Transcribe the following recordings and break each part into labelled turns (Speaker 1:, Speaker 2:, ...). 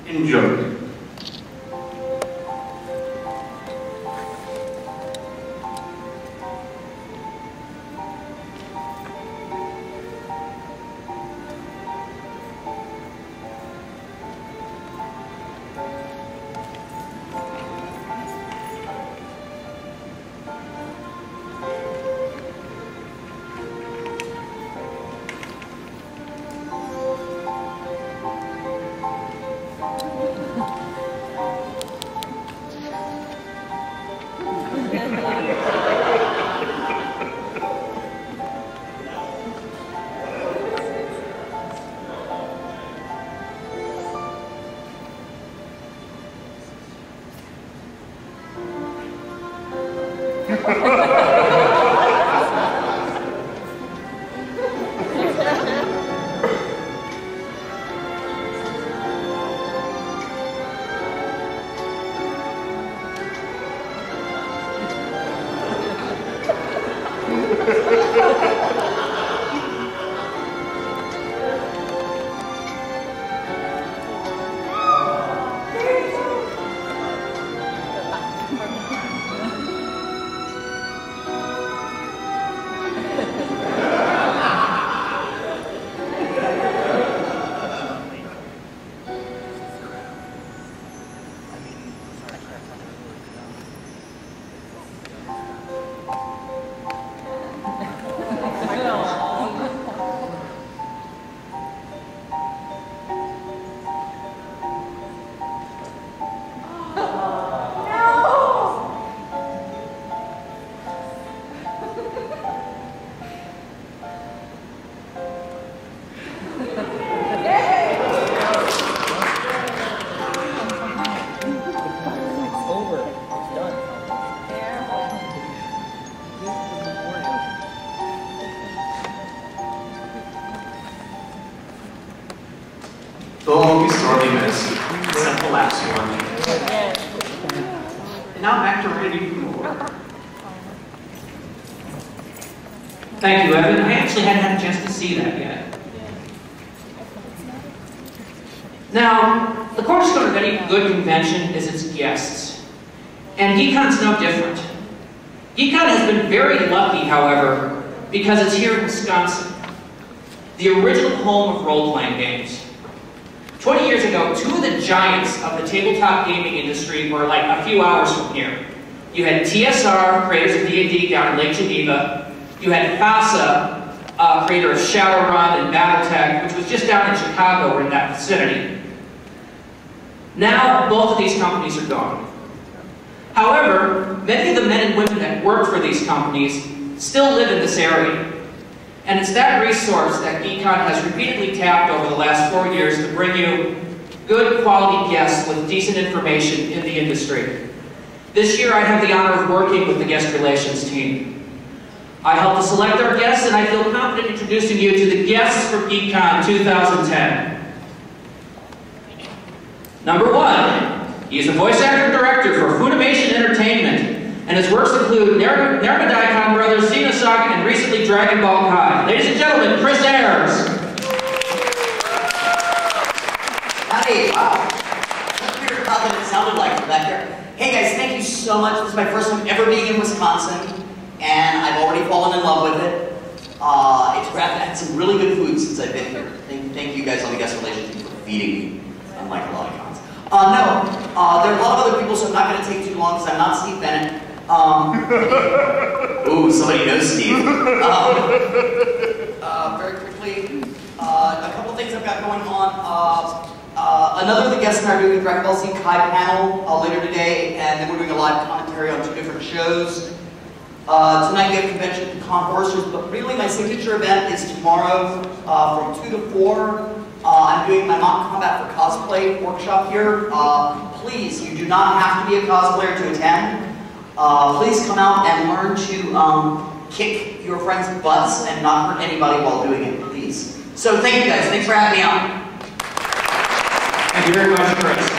Speaker 1: Enjoy.
Speaker 2: Don't be sorry, miss. It's the last one. And now back to reading more. Thank you, Evan. I actually hadn't had a chance to see that yet. Now, the cornerstone of any good convention is its guests. And Geek.Kon's no different. Geek.Kon has been very lucky, however, because it's here in Wisconsin, the original home of role-playing games. 20 years ago, two of the giants of the tabletop gaming industry were like a few hours from here. You had TSR, creators of D&D down in Lake Geneva. You had FASA, creator of Shadowrun and Battletech, which was just down in Chicago or in that vicinity. Now, both of these companies are gone. However, many of the men and women that worked for these companies still live in this area. And it's that resource that Geek.Kon has repeatedly tapped over the last 4 years to bring you good quality guests with decent information in the industry. This year I have the honor of working with the guest relations team. I helped to select our guests, and I feel confident introducing you to the guests for Geek.Kon 2010. Number 1, he is a voice actor and director for Funimation Entertainment, and his works include Nermadaikon Brothers, Xenosaga, and recently Dragon Ball Kai. Ladies and gentlemen, Chris Ayers.
Speaker 3: Howdy, wow. That's weird how that it sounded like back there. Hey guys, thank you so much. This is my first time ever being in Wisconsin, and I've already fallen in love with it. It's great. I've had some really good food since I've been here. Thank you guys on the guest relations team for feeding me, unlike a lot of cons. There are a lot of other people, so I'm not going to take too long because I'm not Steve Bennett. Ooh, somebody knows Steve. Very quickly, a couple things I've got going on. Another of the guests and I are doing the Dragon Ball Z Kai panel later today, and then we're doing a live commentary on 2 different shows. Tonight we have convention at the Con Foresters, but really my signature event is tomorrow from 2 to 4. I'm doing my mock combat for cosplay workshop here. Please, you do not have to be a cosplayer to attend. Please come out and learn to kick your friends' butts and not hurt anybody while doing it, please. So thank you guys. Thanks for having me out.
Speaker 2: Thank you very much, Chris.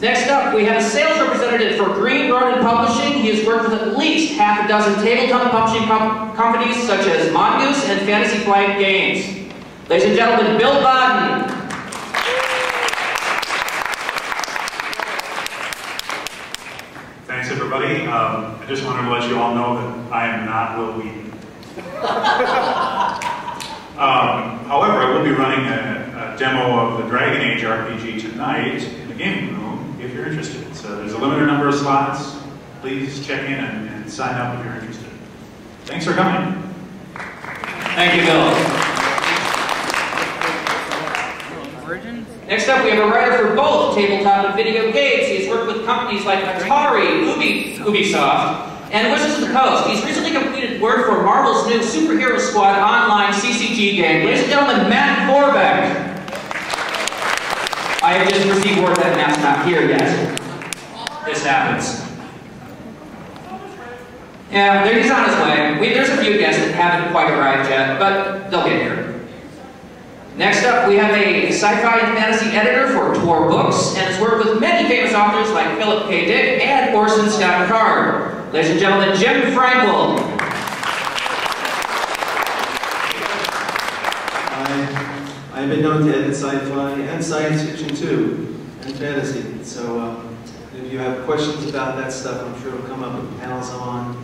Speaker 2: Next up, we have a sales representative for Green Ronin Publishing. He has worked with at least half a dozen tabletop publishing companies such as Mongoose and Fantasy Flight Games. Ladies and gentlemen, Bill Bodden.
Speaker 1: I just wanted to let you all know that I am not Will Wheaton. However, I will be running a demo of the Dragon Age RPG tonight in the gaming room if you're interested. So there's a limited number of slots. Please check in and sign up if you're interested. Thanks for coming.
Speaker 2: Thank you, Bill. Next up, we have a writer for both tabletop and video games. He's worked with companies like Atari, Ubisoft, and Wizards of the Coast. He's recently completed work for Marvel's new Superhero Squad online CCG game. Ladies and gentlemen, Matt Vorbeck. I have just received word that Matt's not here yet. This happens. Yeah, he's on his way. There's a few guests that haven't quite arrived yet, but they'll get here. Next up, we have a sci-fi and fantasy editor for Tor Books, and has worked with many famous authors like Philip K. Dick and Orson Scott Card. Ladies and gentlemen, Jim Frankel.
Speaker 4: I've been known to edit sci-fi and science fiction too, and fantasy. So if you have questions about that stuff, I'm sure it'll come up with panels I'm on.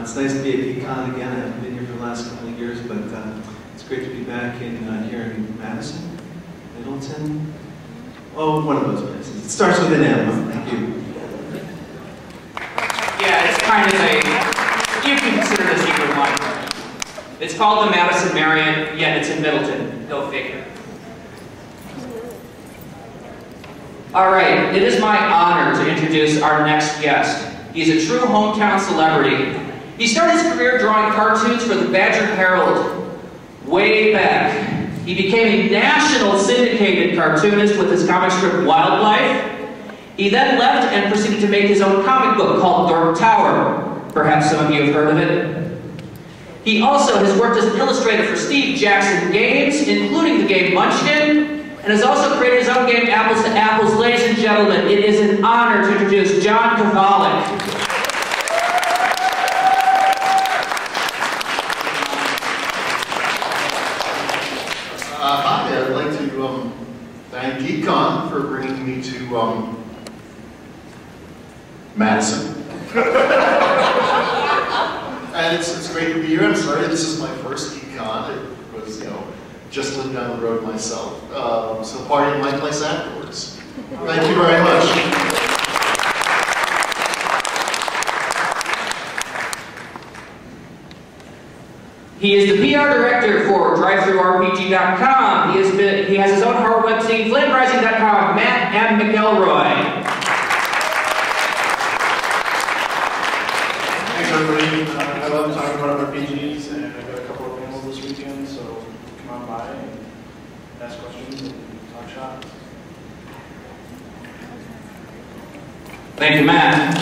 Speaker 4: It's nice to be at Geek.Kon again. I haven't been here for the last couple of years, but it's great to be back here in Madison, Middleton. Oh, one of those places. It starts with an M. Thank you.
Speaker 2: Yeah, it's kind of you can consider it a secret one. It's called the Madison Marriott, yet it's in Middleton. Go figure. All right, it is my honor to introduce our next guest. He's a true hometown celebrity. He started his career drawing cartoons for the Badger Herald way back. He became a national syndicated cartoonist with his comic strip Wildlife. He then left and proceeded to make his own comic book called Dark Tower. Perhaps some of you have heard of it. He also has worked as an illustrator for Steve Jackson Games, including the game Munchkin, and has also created his own game Apples to Apples. Ladies and gentlemen, it is an honor to introduce John Kovalik.
Speaker 5: Hi, I'd like to thank Geek.Kon for bringing me to Madison. And it's great to be here. I'm sorry, this is my first Geek.Kon. It was, just lived down the road myself. So party in my place afterwards. Thank you very much.
Speaker 2: He is the PR director for DriveThruRPG.com. He has his own horror website, FlameRising.com. Matt M. McElroy.
Speaker 6: Thanks everybody. I love talking about RPGs, and I've got a couple of panels this weekend, so come on by and ask questions and talk shop.
Speaker 2: Thank you, Matt.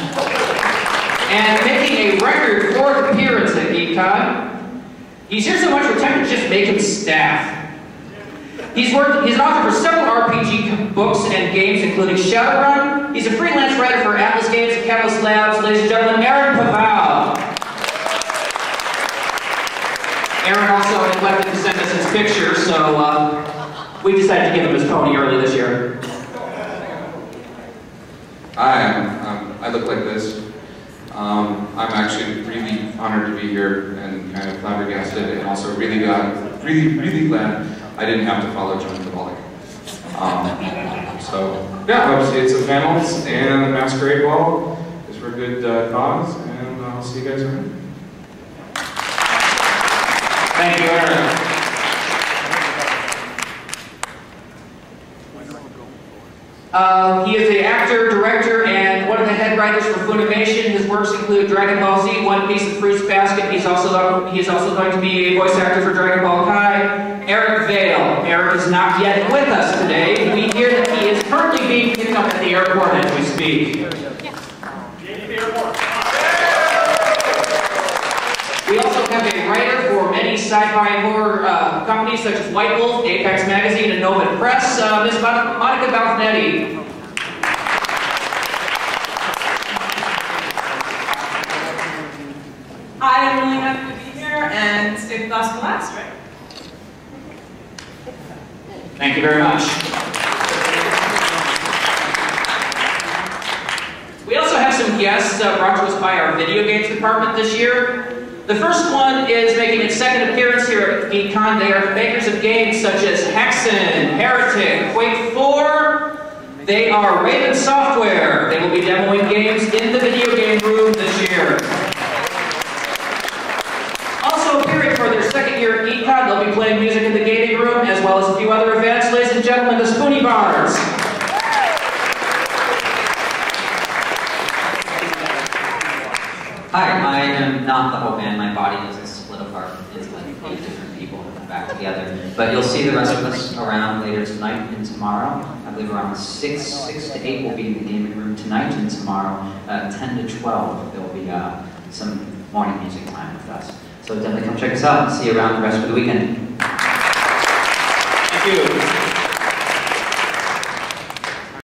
Speaker 2: And making a record fourth appearance at Geek.Kon. He's here so much we're tempted to just make him staff. He's an author for several RPG books and games, including Shadowrun. He's a freelance writer for Atlas Games and Catalyst Labs. Ladies and gentlemen, Aaron Paval. Aaron also neglected to send us his picture, so we decided to give him his pony early this year.
Speaker 7: Hi, I look like this. I'm actually really honored to be here and kind of flabbergasted, and also really glad I didn't have to follow John Kovalik. So yeah, obviously it's a panels and a masquerade ball. It's for a good cause, and I'll see you guys around.
Speaker 2: Thank you, Aaron. He is the actor, director, and one of the head writers for Funimation. His works include Dragon Ball Z, One Piece, and Fruits Basket. He is also going to be a voice actor for Dragon Ball Kai. Eric Vale. Eric is not yet with us today. We hear that he is currently being picked up at the airport as we speak. We also have a writer for many sci-fi and horror companies such as White Wolf, Apex Magazine, and Nova Press, Ms. Monica Balfinetti.
Speaker 8: I am really happy to be here and stay the gospel last, right?
Speaker 2: Thank you very much. We also have some guests brought to us by our video games department this year. The first one is making its second appearance here at Geek.Kon. They are the makers of games such as Hexen, Heretic, Quake 4. They are Raven Software. They will be demoing games in the video game room this year. Also appearing for their second year at Geek.Kon, they'll be playing music in the gaming room as well as a few other events. Ladies and gentlemen, the Spoonie Bars.
Speaker 9: Hi, I am not the whole band. My body is split apart into like 8 different people back together. But you'll see the rest of us around later tonight and tomorrow. I believe around 6 to 8 will be in the gaming room tonight, and tomorrow 10 to 12 there will be some morning music time with us. So definitely come check us out and see you around the rest of the weekend.
Speaker 2: Thank you.